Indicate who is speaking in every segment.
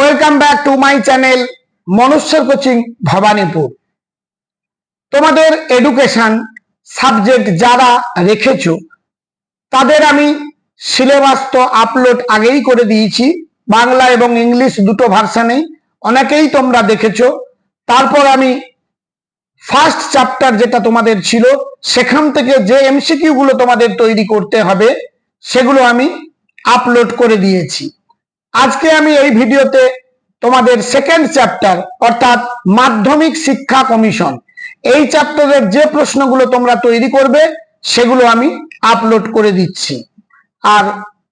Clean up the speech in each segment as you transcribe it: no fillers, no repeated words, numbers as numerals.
Speaker 1: Welcome back to my channel মনুষ্যের coaching Bhawanipur. তোমাদের education subject যারা রেখেছো তাদের আমি সিলেবাস তো আপলোড আগেই করে দিয়েছি, বাংলা এবং ইংলিশ দুটো ভার্সানেই। অনেকেই তোমরা দেখেছো। তারপর আমি ফার্স্ট চ্যাপ্টার যেটা তোমাদের ছিল সেখান থেকে যে এমসিকিউ গুলো তোমাদের তৈরি করতে হবে সেগুলো আমি আপলোড করে দিয়েছি। আজকে আমি এই ভিডিওতে তোমাদের সেকেন্ড চ্যাপ্টার অর্থাৎ মাধ্যমিক শিক্ষা কমিশন, এই চ্যাপ্টারের যে প্রশ্নগুলো তোমরা তৈরি করবে সেগুলো আমি আপলোড করে দিচ্ছি। আর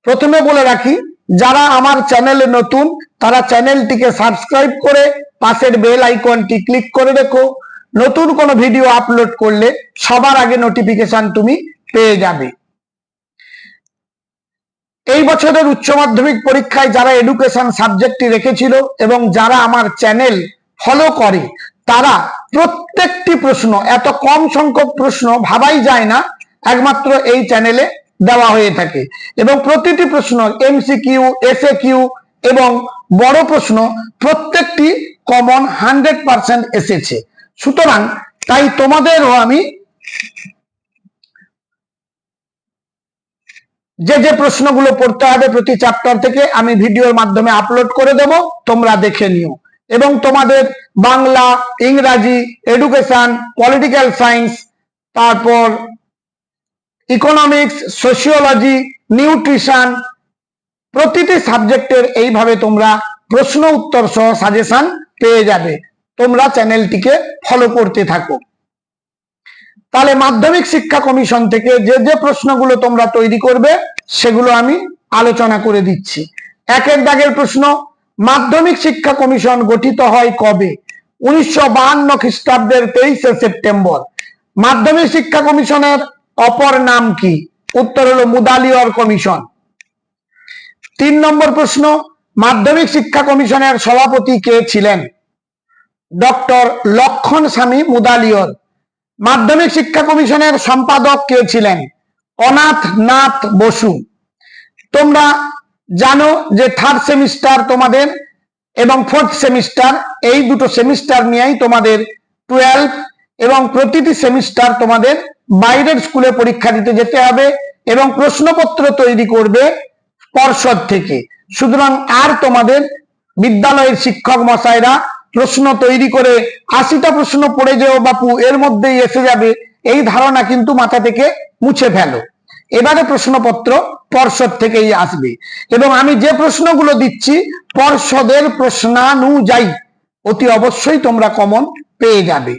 Speaker 1: প্রথমে বলে রাখি, যারা আমার চ্যানেলে নতুন তারা চ্যানেলটিকে সাবস্ক্রাইব করে পাশের বেল আইকনটি ক্লিক করে রেখো। নতুন কোনো ভিডিও আপলোড করলে সবার আগে নোটিফিকেশন তুমি পেয়ে যাবে। এই বছরের উচ্চ মাধ্যমিক পরীক্ষায় যারা এডুকেশন সাবজেক্টটি রেখেছিল এবং যারা আমার চ্যানেল ফলো করে তারা প্রত্যেকটি প্রশ্ন, এত কম সংখ্যক প্রশ্ন ভাবাই যায় না, একমাত্র এই চ্যানেলে দেওয়া হয়ে থাকে এবং প্রতিটি প্রশ্ন এমসিকিউ, এসএকিউ এবং বড় প্রশ্ন প্রত্যেকটি কমন 100% এসেছে। সুতরাং তাই তোমাদেরও আমি যে যে প্রশ্নগুলো পড়তে হবে প্রতি চ্যাপ্টার থেকে আমি ভিডিওর মাধ্যমে আপলোড করে দেব, তোমরা দেখে নিও। এবং তোমাদের বাংলা, ইংরাজি, এডুকেশন, পলিটিক্যাল সায়েন্স, তারপর ইকোনমিক্স, সোশিওলজি, নিউট্রিশন, প্রতিটি সাবজেক্টের এইভাবে তোমরা প্রশ্ন উত্তর সহ সাজেশন পেয়ে যাবে। তোমরা চ্যানেলটিকে ফলো করতে থাকো। তাহলে মাধ্যমিক শিক্ষা কমিশন থেকে যে যে প্রশ্নগুলো তোমরা তৈরি করবে সেগুলো আমি আলোচনা করে দিচ্ছি। একের দাগের প্রশ্ন, মাধ্যমিক শিক্ষা কমিশন গঠিত হয় কবে? 1952 খ্রিস্টাব্দের 23শে সেপ্টেম্বর। মাধ্যমিক শিক্ষা কমিশনের অপর নাম কি? উত্তর হলো মুদালিয়র কমিশন। 3 নম্বর প্রশ্ন, মাধ্যমিক শিক্ষা কমিশনের সভাপতি কে ছিলেন? ডক্টর লক্ষণ স্বামী মুদালিয়র। মাধ্যমিক শিক্ষা কমিশনের সম্পাদক কে ছিলেন? অনাথ নাথ বসু। তোমরা জানো যে থার্ড সেমিস্টার তোমাদের এবং ফোর্থ সেমিস্টার, এই দুটো সেমিস্টার নিয়েই তোমাদের 12 এবং প্রতিটি সেমিস্টার তোমাদের বাইরের স্কুলে পরীক্ষা দিতে যেতে হবে এবং প্রশ্নপত্র তৈরি করবে পর্ষদ থেকে। সুতরাং আর তোমাদের বিদ্যালয়ের শিক্ষক মশাইরা প্রশ্ন তৈরি করে 80টা প্রশ্ন পড়ে যেও বাপু এর মধ্যেই এসে যাবে, এই ধারণা কিন্তু মাথা থেকে মুছে ফেলো। এবারে প্রশ্নপত্র পর্ষদ থেকেই আসবে এবং আমি যে প্রশ্নগুলো দিচ্ছি পর্ষদের প্রশ্নানুযায়ী অতি অবশ্যই তোমরা কমন পেয়ে যাবে।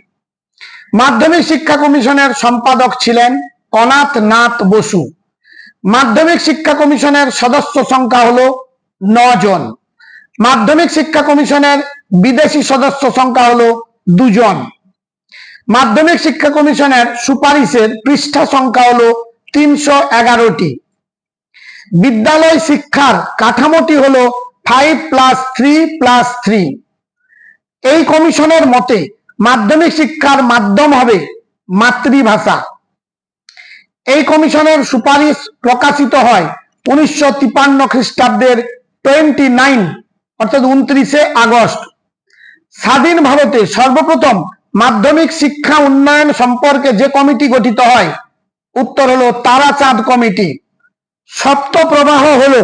Speaker 1: মাধ্যমিক শিক্ষা কমিশনের সম্পাদক ছিলেন অনাথ নাথ বসু। মাধ্যমিক শিক্ষা কমিশনের সদস্য সংখ্যা হলো 9 জন। মাধ্যমিক শিক্ষা কমিশনের বিদেশি সদস্য সংখ্যা হলো 2 জন। মাধ্যমিক শিক্ষা কমিশনের সুপারিশের পৃষ্ঠা সংখ্যা হলো 311টি। বিদ্যালয় শিক্ষার কাঠামোটি হলো 5+3+3। এই কমিশনের মতে মাধ্যমিক শিক্ষার মাধ্যম হবে মাতৃভাষা। এই কমিশনের সুপারিশ প্রকাশিত হয় 1953 খ্রিস্টাব্দের 29 অর্থাৎ 29শে আগস্ট। স্বাধীন ভারতে সর্বপ্রথম মাধ্যমিক শিক্ষা উন্নয়ন সম্পর্কে যে কমিটি গঠিত হয় উত্তর হলো তারাচাঁদ কমিটি। সপ্ত প্রবাহ হলো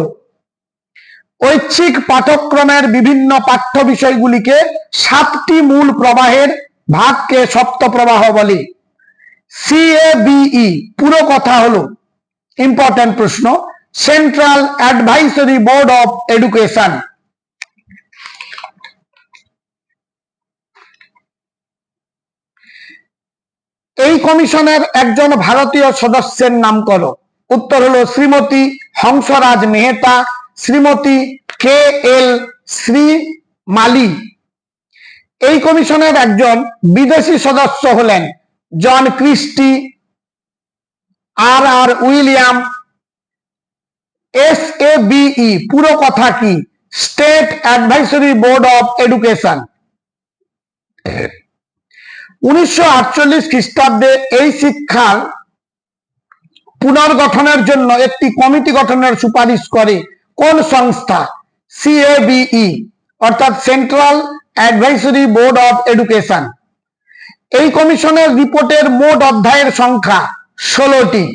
Speaker 1: ঐচ্ছিক পাঠ্যক্রমের বিভিন্ন পাঠ্য বিষয়গুলিকে 7টি মূল প্রবাহের ভাগকে সপ্ত প্রবাহ বলে। CABE পুরো কথা হলো ইম্পর্টেন্ট প্রশ্ন, central advisory board of education. এই কমিশনের একজন ভারতীয় সদস্যের নাম করো। উত্তর হলো শ্রীমতী হংসরাজ মেহতা, শ্রীমতী KL শ্রীমালি। এই কমিশনের একজন বিদেশি সদস্য হলেন John Christie, RR William. SABE পুরো কথা কি? State advisory board of education. 1948 খ্রিস্টাব্দে এই শিক্ষার পুনর্গঠনের জন্য একটি কমিটি গঠনের সুপারিশ করে কোন সংস্থা? CABE। অর্থাৎ central advisory board of education. এই কমিশনের রিপোর্টের মোট অধ্যায়ের সংখ্যা 16টি।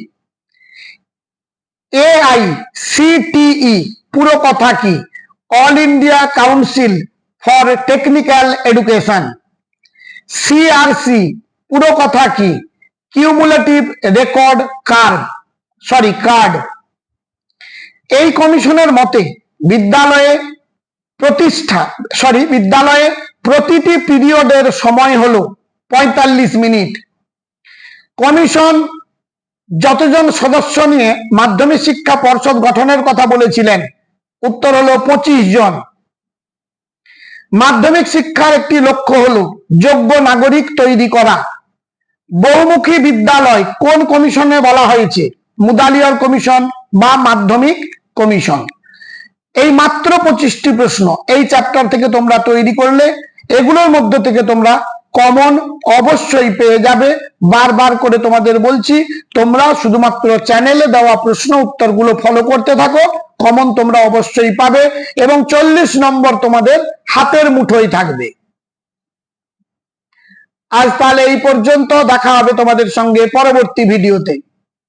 Speaker 1: AICTE পুরো কথা কি? All India council for technical education. CRC পুরো কথা কি? Cumulative record card. এই কমিশনের মতে বিদ্যালয়ে প্রতিটি পিরিয়ডের সময় হলো 45 মিনিট। কমিশন যতজন সদস্য নিয়ে মাধ্যমিক শিক্ষা পর্ষদ গঠনের কথা বলেছিলেন? উত্তর হলো 25 জন। মাধ্যমিক শিক্ষার একটি লক্ষ্য হলো যোগ্য নাগরিক তৈরি করা। বহুমুখী বিদ্যালয় কোন কমিশনে বলা হয়েছে? মুদালিয়ার কমিশন বা মাধ্যমিক কমিশন। এই মাত্র 25টি প্রশ্ন এই চ্যাপ্টার থেকে তোমরা তৈরি করলে এগুলোর মধ্যে থেকে তোমরা কমন অবশ্যই পেয়ে যাবে। বারবার করে তোমাদের বলছি, তোমরা শুধুমাত্র চ্যানেলে দেওয়া প্রশ্ন উত্তরগুলো ফলো করতে থাকো, কমন তোমরা অবশ্যই পাবে এবং 40 নম্বর তোমাদের হাতের মুঠোয় থাকবে। আজ তাহলে এই পর্যন্ত, দেখা হবে তোমাদের সঙ্গে পরবর্তী ভিডিওতে।